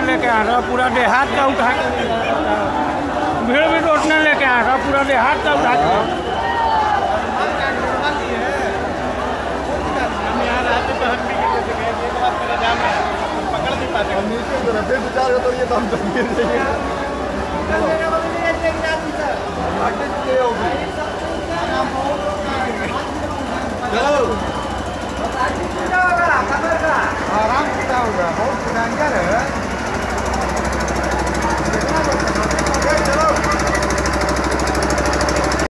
उठने लेके आ रहा, पूरा देहात का उठा के भीड़ भी तो उठने लेके आ रहा, पूरा देहात का उठा के पकड़ नहीं पाते। विचार तो ये तो हम आराम से होगा, बहुत डेंजर है।